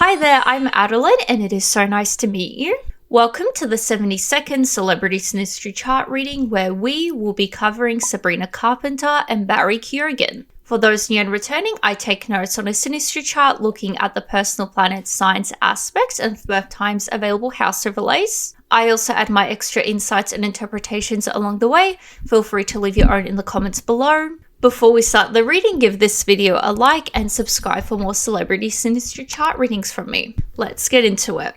Hi there, I'm Adeline, and it is so nice to meet you. Welcome to the 72nd Celebrity Synastry chart reading, where we will be covering Sabrina Carpenter and Barry Keoghan. For those new and returning, I take notes on a synastry chart looking at the personal planet signs aspects and birth times available house overlays. I also add my extra insights and interpretations along the way. Feel free to leave your own in the comments below. Before we start the reading, give this video a like and subscribe for more celebrity synastry chart readings from me. Let's get into it.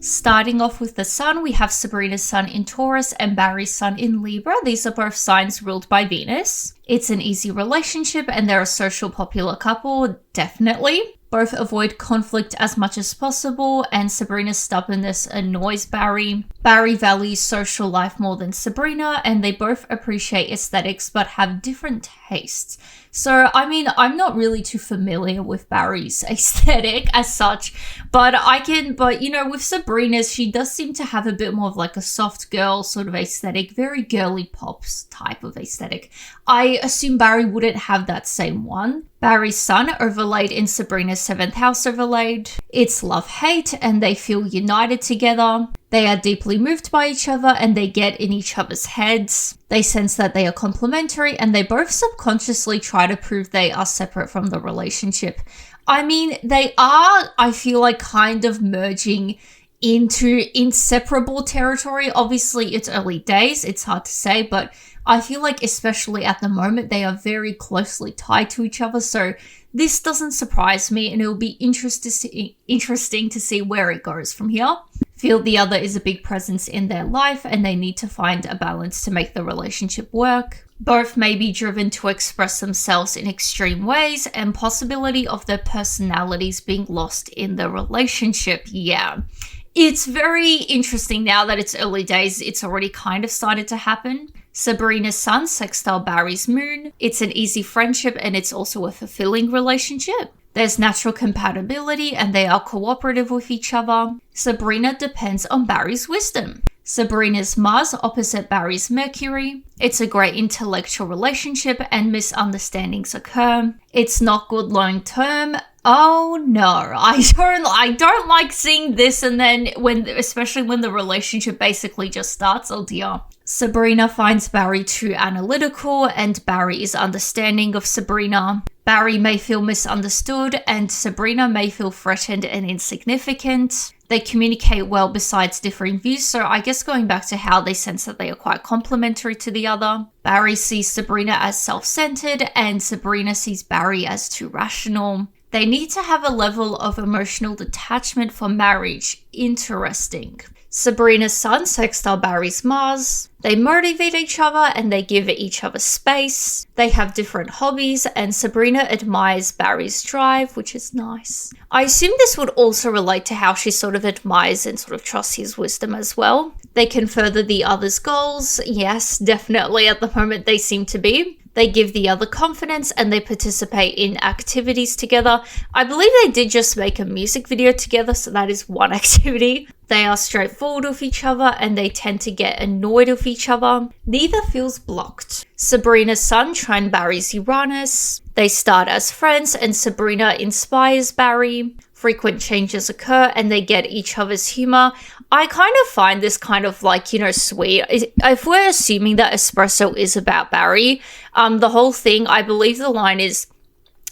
Starting off with the sun, we have Sabrina's sun in Taurus and Barry's sun in Libra. These are both signs ruled by Venus. It's an easy relationship and they're a social popular couple, definitely. Both avoid conflict as much as possible, and Sabrina's stubbornness annoys Barry. Barry values social life more than Sabrina, and they both appreciate aesthetics but have different tastes. So, I mean, I'm not really too familiar with Barry's aesthetic as such, but with Sabrina's, she does seem to have a bit more of like a soft girl sort of aesthetic, very girly pops type of aesthetic. I assume Barry wouldn't have that same one. Barry's sun overlaid in Sabrina's 7th house overlaid. It's love-hate and they feel united together. They are deeply moved by each other and they get in each other's heads. They sense that they are complementary and they both subconsciously try to prove they are separate from the relationship. I mean, they are, I feel like, kind of merging into inseparable territory. Obviously, it's early days. It's hard to say, but I feel like especially at the moment, they are very closely tied to each other. So this doesn't surprise me and it'll be interesting to see where it goes from here. Feel the other is a big presence in their life and they need to find a balance to make the relationship work. Both may be driven to express themselves in extreme ways and possibility of their personalities being lost in the relationship. Yeah. It's very interesting now that it's early days. It's already kind of started to happen. Sabrina's sun sextile Barry's moon. It's an easy friendship and it's also a fulfilling relationship. There's natural compatibility and they are cooperative with each other. Sabrina depends on Barry's wisdom. Sabrina's Mars opposite Barry's Mercury. It's a great intellectual relationship and misunderstandings occur. It's not good long term. Oh no, I don't like seeing this, and then especially when the relationship basically just starts. Oh dear. Sabrina finds Barry too analytical and Barry is understanding of Sabrina. Barry may feel misunderstood and Sabrina may feel threatened and insignificant. They communicate well besides differing views, so I guess going back to how they sense that they are quite complementary to the other. Barry sees Sabrina as self-centered and Sabrina sees Barry as too rational. They need to have a level of emotional detachment for marriage. Interesting. Sabrina's sun sextile Barry's Mars. They motivate each other and they give each other space. They have different hobbies and Sabrina admires Barry's drive, which is nice. I assume this would also relate to how she sort of admires and sort of trusts his wisdom as well. They can further the other's goals. Yes, definitely at the moment they seem to be. They give the other confidence and they participate in activities together. I believe they did just make a music video together, so that is one activity. They are straightforward with each other and they tend to get annoyed with each other. Neither feels blocked. Sabrina's sun Trine Barry's Uranus. They start as friends and Sabrina inspires Barry. Frequent changes occur and they get each other's humor. I kind of find this kind of like, sweet. If we're assuming that Espresso is about Barry, the whole thing, I believe the line is,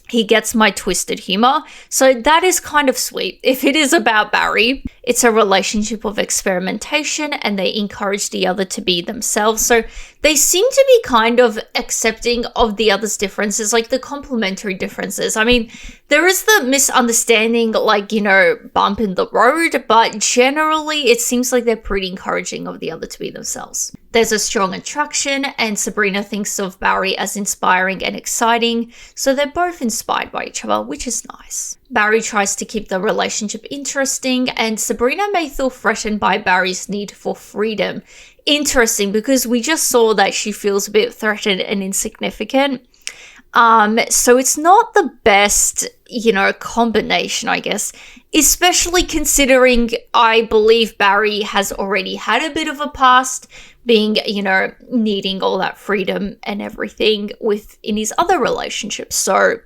he gets my twisted humor. So that is kind of sweet. If it is about Barry, it's a relationship of experimentation and they encourage the other to be themselves. So they seem to be kind of accepting of the other's differences, like the complementary differences. I mean, there is the misunderstanding, bump in the road, but generally it seems like they're pretty encouraging of the other to be themselves. There's a strong attraction and Sabrina thinks of Barry as inspiring and exciting, so they're both inspired by each other, which is nice. Barry tries to keep the relationship interesting and Sabrina may feel threatened by Barry's need for freedom. Interesting, because we just saw that she feels a bit threatened and insignificant. So it's not the best, combination, I guess, especially considering I believe Barry has already had a bit of a past being, needing all that freedom and everything within his other relationships. So,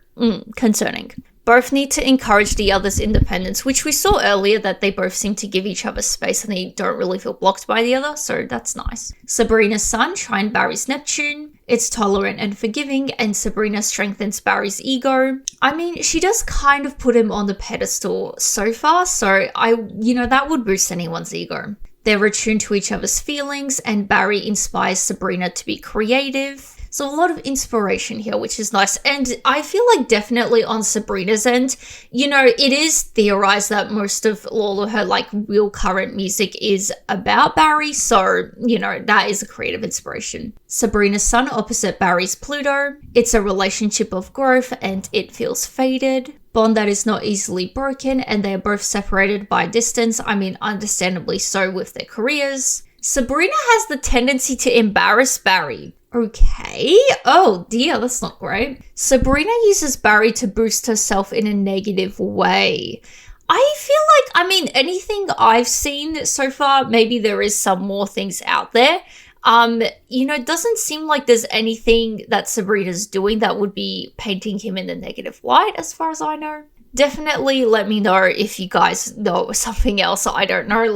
concerning. Both need to encourage the other's independence, which we saw earlier that they both seem to give each other space and they don't really feel blocked by the other, so that's nice. Sabrina's sun, Trine Barry's Neptune. It's tolerant and forgiving, and Sabrina strengthens Barry's ego. I mean, she does kind of put him on the pedestal so far, so that would boost anyone's ego. They're attuned to each other's feelings, and Barry inspires Sabrina to be creative. So a lot of inspiration here, which is nice. And I feel like definitely on Sabrina's end, it is theorized that most of all of her real current music is about Barry. So, that is a creative inspiration. Sabrina's sun opposite Barry's Pluto. It's a relationship of growth and it feels faded. Bond that is not easily broken, and they are both separated by distance. I mean, understandably so with their careers. Sabrina has the tendency to embarrass Barry. Okay. Oh dear, that's not great. Sabrina uses Barry to boost herself in a negative way. I feel like, anything I've seen so far, maybe there is some more things out there. It doesn't seem like there's anything that Sabrina's doing that would be painting him in a negative light, as far as I know. Definitely let me know if you guys know something else I don't know,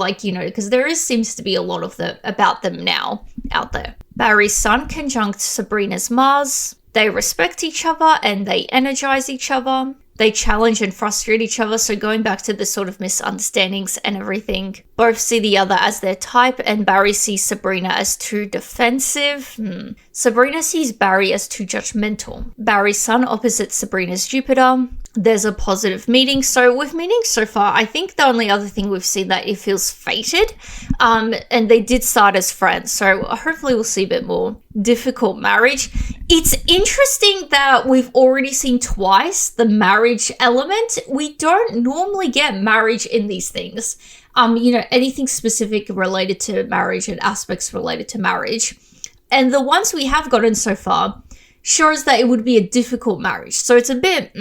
because there seems to be a lot of about them now out there. Barry's sun conjunct Sabrina's Mars. They respect each other and they energize each other. They challenge and frustrate each other, so going back to the sort of misunderstandings and everything. Both see the other as their type, and Barry sees Sabrina as too defensive. Sabrina sees Barry as too judgmental. Barry's sun opposite Sabrina's Jupiter. There's a positive meeting. So with meetings so far, I think the only other thing we've seen that it feels fated, and they did start as friends. So hopefully we'll see a bit more difficult marriage. It's interesting that we've already seen twice the marriage element. We don't normally get marriage in these things. Anything specific related to marriage and aspects related to marriage. And the ones we have gotten so far shows that it would be a difficult marriage. So it's a bit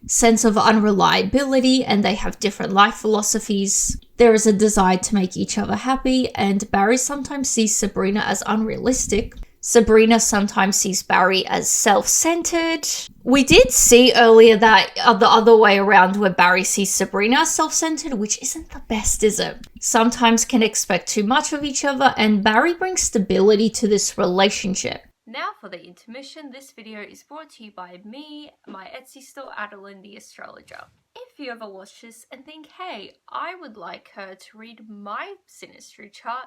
sense of unreliability, and they have different life philosophies. There is a desire to make each other happy, and Barry sometimes sees Sabrina as unrealistic. Sabrina sometimes sees Barry as self-centered. We did see earlier that the other way around, where Barry sees Sabrina as self-centered, which isn't the best, is it? Sometimes can expect too much of each other, and Barry brings stability to this relationship. Now for the intermission, this video is brought to you by me, my Etsy store, Adeline the Astrologer. If you ever watch this and think, hey, I would like her to read my Synastry chart,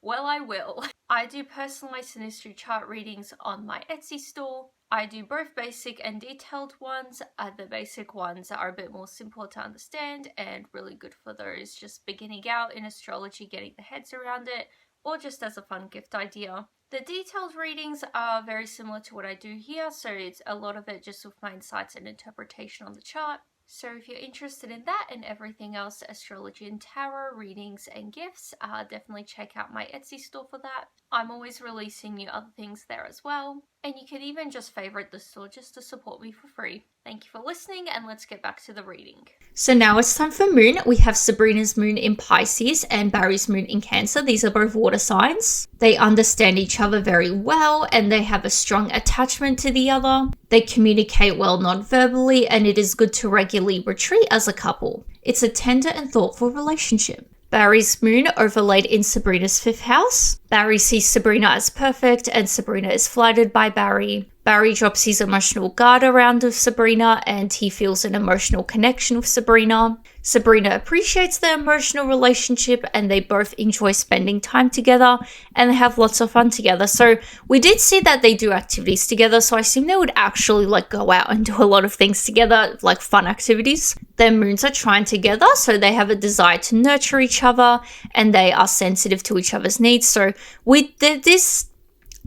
well, I will. I do personalized Synastry chart readings on my Etsy store. I do both basic and detailed ones. The basic ones are a bit more simple to understand and really good for those just beginning out in astrology, getting their heads around it, or just as a fun gift idea. The detailed readings are very similar to what I do here, so it's a lot of it just with my insights and interpretation on the chart. So if you're interested in that and everything else, astrology and tarot, readings and gifts, definitely check out my Etsy store for that. I'm always releasing new other things there as well. And you can even just favorite the store just to support me for free. Thank you for listening, and let's get back to the reading. So now it's time for moon. We have Sabrina's moon in Pisces and Barry's moon in Cancer. These are both water signs. They understand each other very well, and they have a strong attachment to the other. They communicate well non-verbally, and it is good to regularly retreat as a couple. It's a tender and thoughtful relationship. Barry's moon overlaid in Sabrina's 5th house. Barry sees Sabrina as perfect, and Sabrina is flattered by Barry. Barry drops his emotional guard around of Sabrina, and he feels an emotional connection with Sabrina. Sabrina appreciates their emotional relationship, and they both enjoy spending time together, and they have lots of fun together. So we did see that they do activities together, so I assume they would actually go out and do a lot of things together, like fun activities. Their moons are trine together, so they have a desire to nurture each other, and they are sensitive to each other's needs. So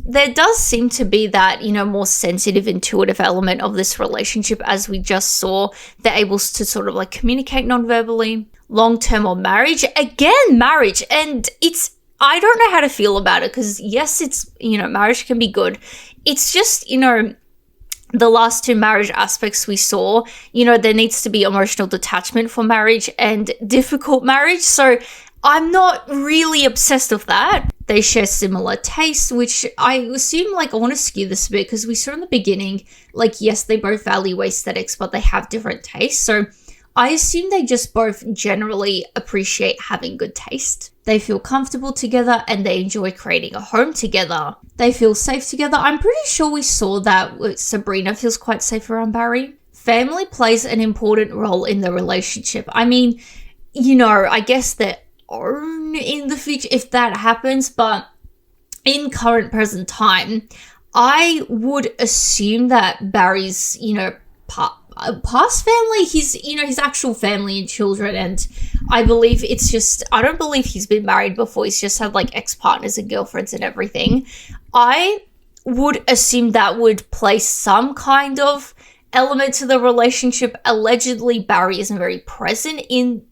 there does seem to be that, more sensitive, intuitive element of this relationship, as we just saw. They're able to sort of communicate non-verbally. Long-term or marriage. Again, marriage. And I don't know how to feel about it, because yes, it's, marriage can be good. It's just, the last two marriage aspects we saw, there needs to be emotional detachment for marriage and difficult marriage. So I'm not really obsessed with that. They share similar tastes, which I assume, like, I want to skew this a bit because we saw in the beginning, like, yes, they both value aesthetics, but they have different tastes. So I assume they just both generally appreciate having good taste. They feel comfortable together and they enjoy creating a home together. They feel safe together. I'm pretty sure we saw that Sabrina feels quite safe around Barry. Family plays an important role in the relationship. I mean, you know, I guess that in the future if that happens, but in current present time, I would assume that Barry's, you know, past family, his actual family and children, and I believe it's just, I don't believe he's been married before. He's just had like ex-partners and girlfriends and everything. I would assume that would play some kind of element to the relationship. Allegedly, Barry isn't very present in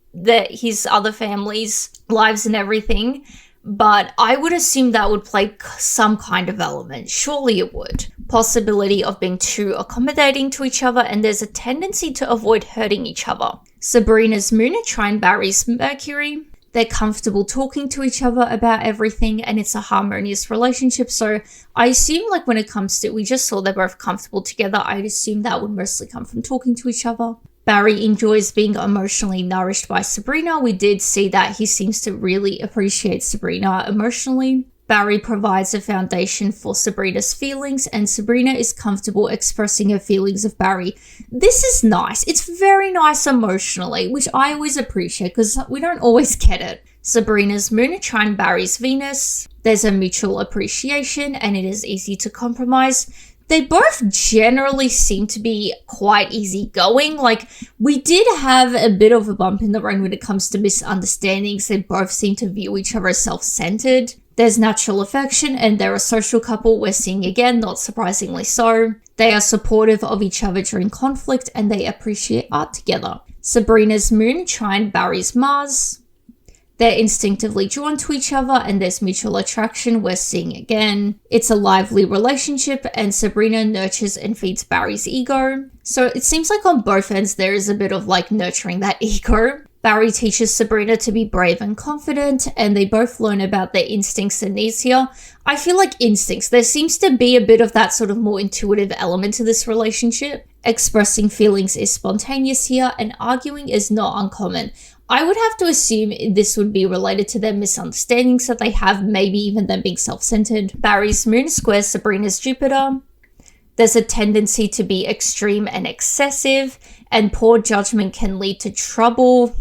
his other family's lives and everything, but I would assume that would play some kind of element. Surely it would. Possibility of being too accommodating to each other, and there's a tendency to avoid hurting each other. Sabrina's moon and trine Barry's Mercury. They're comfortable talking to each other about everything, and it's a harmonious relationship. So I assume, like, when it comes to, we just saw they're both comfortable together, I'd assume that would mostly come from talking to each other. Barry enjoys being emotionally nourished by Sabrina. We did see that he seems to really appreciate Sabrina emotionally. Barry provides a foundation for Sabrina's feelings, and Sabrina is comfortable expressing her feelings of Barry. This is nice. It's very nice emotionally, which I always appreciate because we don't always get it. Sabrina's moon and trine Barry's Venus. There's a mutual appreciation, and it is easy to compromise. They both generally seem to be quite easygoing. Like, we did have a bit of a bump in the road when it comes to misunderstandings. They both seem to view each other as self-centered. There's natural affection, and they're a social couple. We're seeing again, not surprisingly so. They are supportive of each other during conflict, and they appreciate art together. Sabrina's moon trine Barry's Mars. They're instinctively drawn to each other, and there's mutual attraction. We're seeing again. It's a lively relationship, and Sabrina nurtures and feeds Barry's ego. So it seems like on both ends there is a bit of like nurturing that ego. Barry teaches Sabrina to be brave and confident, and they both learn about their instincts and needs here. I feel like instincts, there seems to be a bit of that sort of more intuitive element to this relationship. Expressing feelings is spontaneous here, and arguing is not uncommon. I would have to assume this would be related to their misunderstandings that they have, maybe even them being self-centered. Barry's moon squares Sabrina's Jupiter. There's a tendency to be extreme and excessive, and poor judgment can lead to trouble.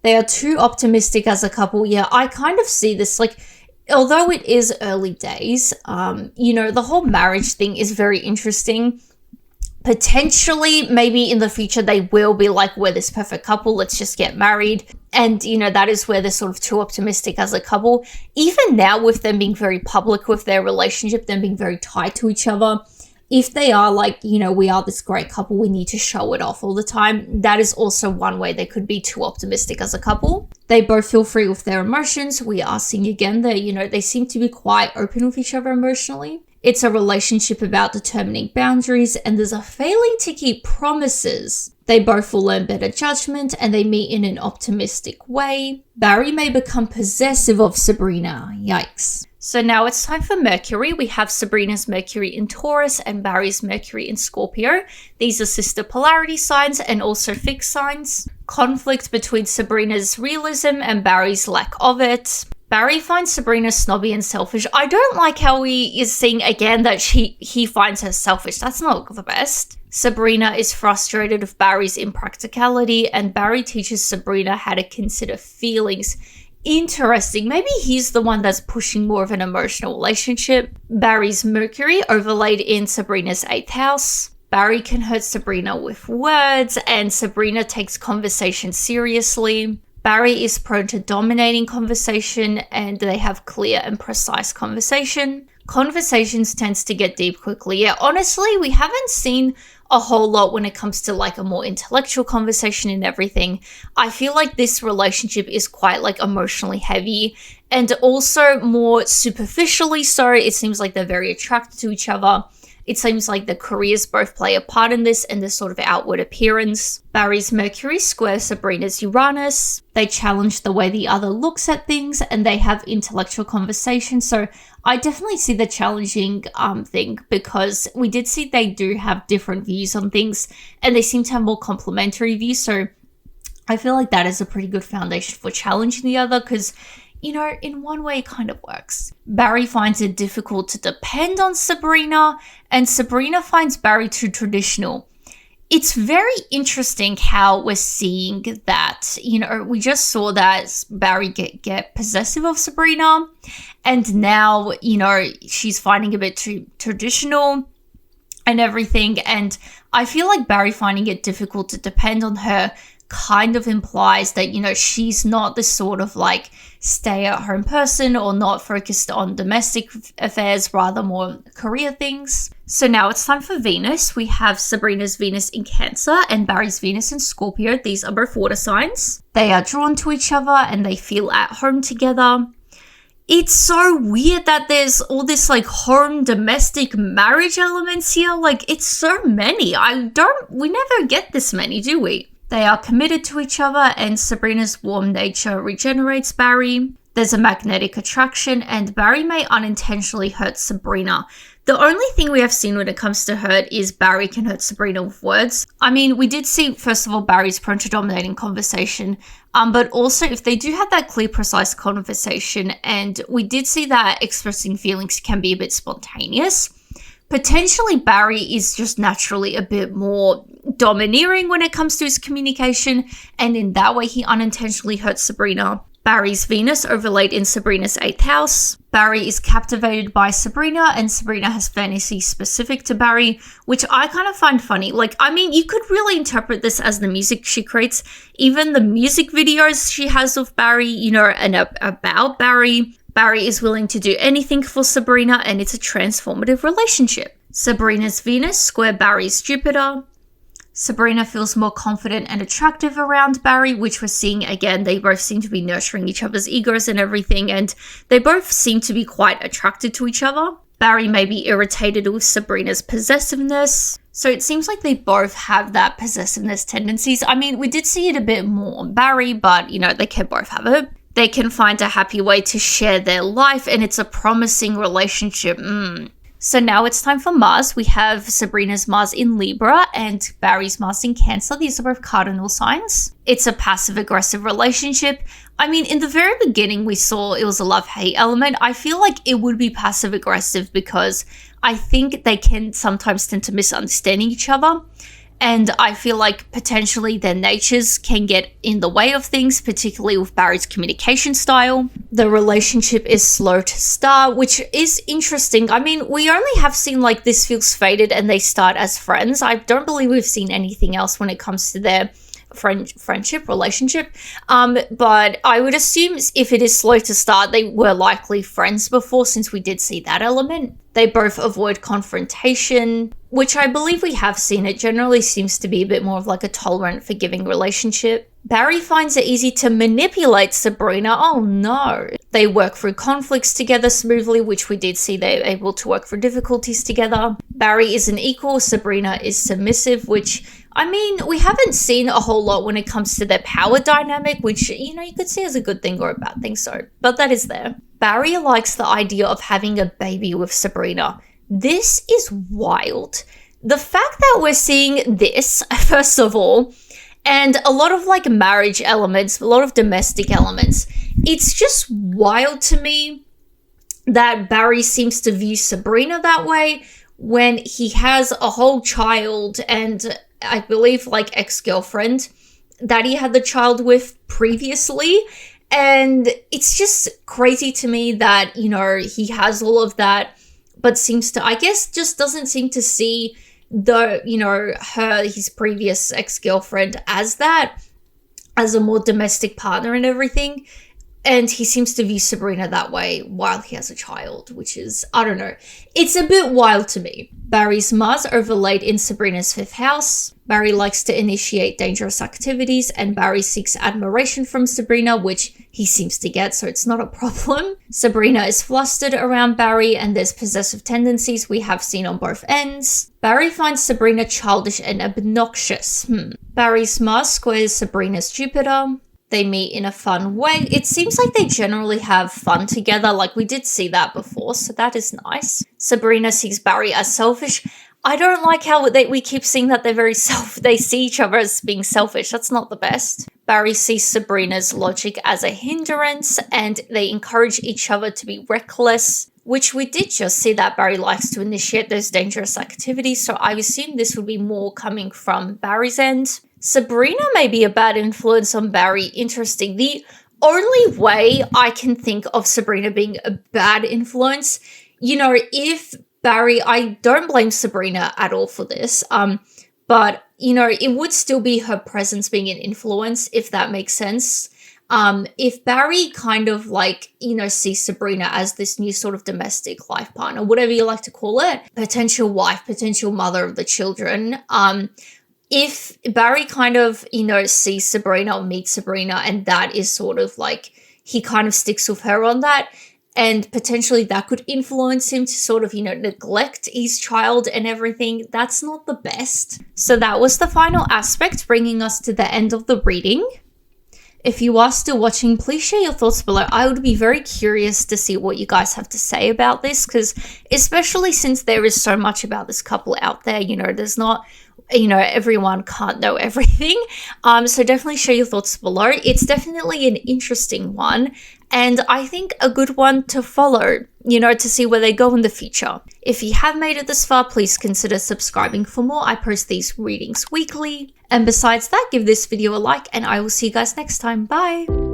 They are too optimistic as a couple. Yeah, I kind of see this, like, although it is early days, you know, the whole marriage thing is very interesting. Potentially, maybe in the future, they will be like, we're this perfect couple, let's just get married. And, you know, that is where they're sort of too optimistic as a couple. Even now, with them being very public with their relationship, them being very tied to each other, if they are like, you know, we are this great couple, we need to show it off all the time, that is also one way they could be too optimistic as a couple. They both feel free with their emotions. We are seeing again that, you know, they seem to be quite open with each other emotionally. It's a relationship about determining boundaries, and there's a failing to keep promises. They both will learn better judgment, and they meet in an optimistic way. Barry may become possessive of Sabrina. Yikes. So now it's time for Mercury. We have Sabrina's Mercury in Taurus and Barry's Mercury in Scorpio. These are sister polarity signs and also fixed signs. Conflict between Sabrina's realism and Barry's lack of it. Barry finds Sabrina snobby and selfish. I don't like how he is seeing again that he finds her selfish. That's not the best. Sabrina is frustrated with Barry's impracticality, and Barry teaches Sabrina how to consider feelings. Interesting. Maybe he's the one that's pushing more of an emotional relationship. Barry's Mercury overlaid in Sabrina's 8th house. Barry can hurt Sabrina with words, and Sabrina takes conversation seriously. Barry is prone to dominating conversation, and they have clear and precise conversation. Conversations tends to get deep quickly. Yeah, honestly, we haven't seen a whole lot when it comes to like a more intellectual conversation and everything. I feel like this relationship is quite like emotionally heavy and also more superficially so. It seems like they're very attracted to each other. It seems like the careers both play a part in this and the sort of outward appearance. Barry's Mercury squares Sabrina's Uranus. They challenge the way the other looks at things and they have intellectual conversation. So I definitely see the challenging thing, because we did see they do have different views on things and they seem to have more complementary views. So I feel like that is a pretty good foundation for challenging the other, because, you know, in one way it kind of works. Barry finds it difficult to depend on Sabrina, and Sabrina finds Barry too traditional. It's very interesting how we're seeing that. You know, we just saw that Barry get possessive of Sabrina, and now, you know, she's finding a bit too traditional and everything. And I feel like Barry finding it difficult to depend on her kind of implies that, you know, she's not the sort of like stay-at-home person or not focused on domestic affairs, rather more career things. So now it's time for Venus. We have Sabrina's Venus in Cancer and Barry's Venus in Scorpio. These are both water signs. They are drawn to each other and they feel at home together. It's so weird that there's all this like home domestic marriage elements here. Like, it's so many. We never get this many, do we? They are committed to each other and Sabrina's warm nature regenerates Barry. There's a magnetic attraction and Barry may unintentionally hurt Sabrina. The only thing we have seen when it comes to hurt is Barry can hurt Sabrina with words. I mean, we did see, first of all, Barry's predominating conversation, but also if they do have that clear, precise conversation, and we did see that expressing feelings can be a bit spontaneous. Potentially Barry is just naturally a bit more domineering when it comes to his communication, and in that way he unintentionally hurts Sabrina. Barry's Venus overlaid in Sabrina's 8th house. Barry is captivated by Sabrina and Sabrina has fantasies specific to Barry, which I kind of find funny. Like, I mean, you could really interpret this as the music she creates, even the music videos she has of Barry, you know, and about Barry. Barry is willing to do anything for Sabrina and it's a transformative relationship. Sabrina's Venus square Barry's Jupiter. Sabrina feels more confident and attractive around Barry, which we're seeing again. They both seem to be nurturing each other's egos and everything, and they both seem to be quite attracted to each other. Barry may be irritated with Sabrina's possessiveness. So it seems like they both have that possessiveness tendencies. I mean, we did see it a bit more on Barry, but, you know, they can both have it. They can find a happy way to share their life, and it's a promising relationship. So now it's time for Mars. We have Sabrina's Mars in Libra and Barry's Mars in Cancer. These are both cardinal signs. It's a passive-aggressive relationship. I mean, in the very beginning, we saw it was a love-hate element. I feel like it would be passive-aggressive because I think they can sometimes tend to misunderstanding each other. And I feel like potentially their natures can get in the way of things, particularly with Barry's communication style. The relationship is slow to start, which is interesting. I mean, we only have seen like this feels fated and they start as friends. I don't believe we've seen anything else when it comes to their friendship, relationship. But I would assume if it is slow to start, they were likely friends before, since we did see that element. They both avoid confrontation, which I believe we have seen. It generally seems to be a bit more of like a tolerant, forgiving relationship. Barry finds it easy to manipulate Sabrina. Oh no. They work through conflicts together smoothly, which we did see they're able to work through difficulties together. Barry is an equal, Sabrina is submissive, which, I mean, we haven't seen a whole lot when it comes to their power dynamic, which, you know, you could see as a good thing or a bad thing, so, but that is there. Barry likes the idea of having a baby with Sabrina. This is wild. The fact that we're seeing this, first of all, and a lot of like marriage elements, a lot of domestic elements, it's just wild to me that Barry seems to view Sabrina that way when he has a whole child and I believe like ex-girlfriend that he had the child with previously. And it's just crazy to me that, you know, he has all of that, but seems to, I guess, just doesn't seem to see the, you know, his previous ex-girlfriend as that, as a more domestic partner and everything. And he seems to view Sabrina that way while he has a child, which is, I don't know. It's a bit wild to me. Barry's Mars overlaid in Sabrina's 5th house. Barry likes to initiate dangerous activities, and Barry seeks admiration from Sabrina, which he seems to get, so it's not a problem. Sabrina is flustered around Barry, and there's possessive tendencies we have seen on both ends. Barry finds Sabrina childish and obnoxious. Barry's Mars squares Sabrina's Jupiter. They meet in a fun way. It seems like they generally have fun together, like we did see that before, so that is nice. Sabrina sees Barry as selfish. I don't like how we keep seeing that they see each other as being selfish. That's not the best. Barry sees Sabrina's logic as a hindrance, and they encourage each other to be reckless, which we did just see that Barry likes to initiate those dangerous activities, so I assume this would be more coming from Barry's end. Sabrina may be a bad influence on Barry. Interesting. The only way I can think of Sabrina being a bad influence, if Barry, I don't blame Sabrina at all for this, but, it would still be her presence being an influence, if that makes sense. If Barry kind of sees Sabrina as this new sort of domestic life partner, whatever you like to call it, potential wife, potential mother of the children, if Barry kind of, sees Sabrina or meets Sabrina, and that is sort of he kind of sticks with her on that, and potentially that could influence him to sort of, neglect his child and everything. That's not the best. So that was the final aspect, bringing us to the end of the reading. If you are still watching, please share your thoughts below. I would be very curious to see what you guys have to say about this, because especially since there is so much about this couple out there, there's not, everyone can't know everything. So definitely share your thoughts below. It's definitely an interesting one, and I think a good one to follow, to see where they go in the future. If you have made it this far, please consider subscribing for more. I post these readings weekly. And besides that, give this video a like, and I will see you guys next time. Bye!